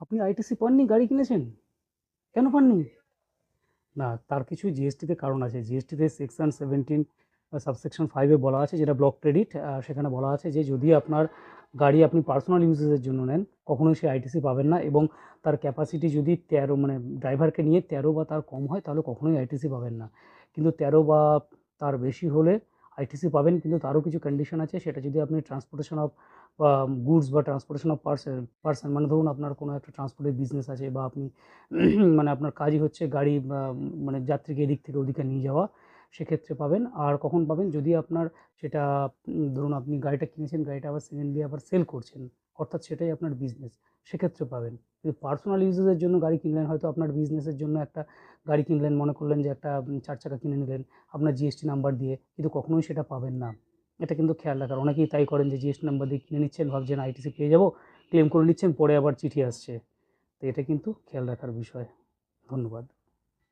আপনি আইটিসি পাননি, গাড়ি কিনেছেন? কেন পাননি? না, তার কিছু জিএসটিতে কারণ আছে। জিএসটিতে সেকশন 17 সাবসেকশন 5 এ বলা আছে, যেটা ব্লক ক্রেডিট, সেখানে বলা আছে যে যদি আপনার গাড়ি আপনি পার্সোনাল ইউজেসের জন্য নেন, কখনোই সে আইটিসি পাবেন না। এবং তার ক্যাপাসিটি যদি 13, মানে ড্রাইভারকে নিয়ে 13 বা তার কম হয়, তাহলে কখনোই আইটিসি পাবেন না। কিন্তু 13 বা তার বেশি হলে আইটিসি পাবেন, কিন্তু তারও কিছু কন্ডিশন আছে। সেটা যদি আপনি ট্রান্সপোর্টেশন অফ গুডস বা ট্রান্সপোর্টেশন অফ পার্সন, মানে ধরুন আপনার কোনো একটা ট্রান্সপোর্টের বিজনেস আছে, বা আপনি মানে আপনার কাজই হচ্ছে গাড়ি মানে যাত্রীকে এদিক থেকে ওদিকে নিয়ে যাওয়া, সেক্ষেত্রে পাবেন। আর কখন পাবেন? যদি আপনার সেটা ধরুন আপনি গাড়িটা কিনেছেন, গাড়িটা আবার সেকেন্ডলি আবার সেল করছেন, অর্থাৎ সেটাই আপনার বিজনেস, সেক্ষেত্রে পাবেন। কিন্তু পার্সোনাল ইউজেসের জন্য গাড়ি কিনলেন, হয়তো আপনার বিজনেসের জন্য একটা গাড়ি কিনলেন, মনে করলেন যে একটা 4 চাকা কিনে নিলেন আপনার জিএসটি নাম্বার দিয়ে, কিন্তু কখনোই সেটা পাবেন না। এটা কিন্তু খেয়াল রাখার। অনেকেই তাই করেন, যে জিএসটি নাম্বার দিয়ে কিনে নিচ্ছেন, ভাবছেন আইটিসি পেয়ে যাবো, ক্লেম করে নিচ্ছেন, পরে আবার চিঠি আসছে। তো এটা কিন্তু খেয়াল রাখার বিষয়। ধন্যবাদ।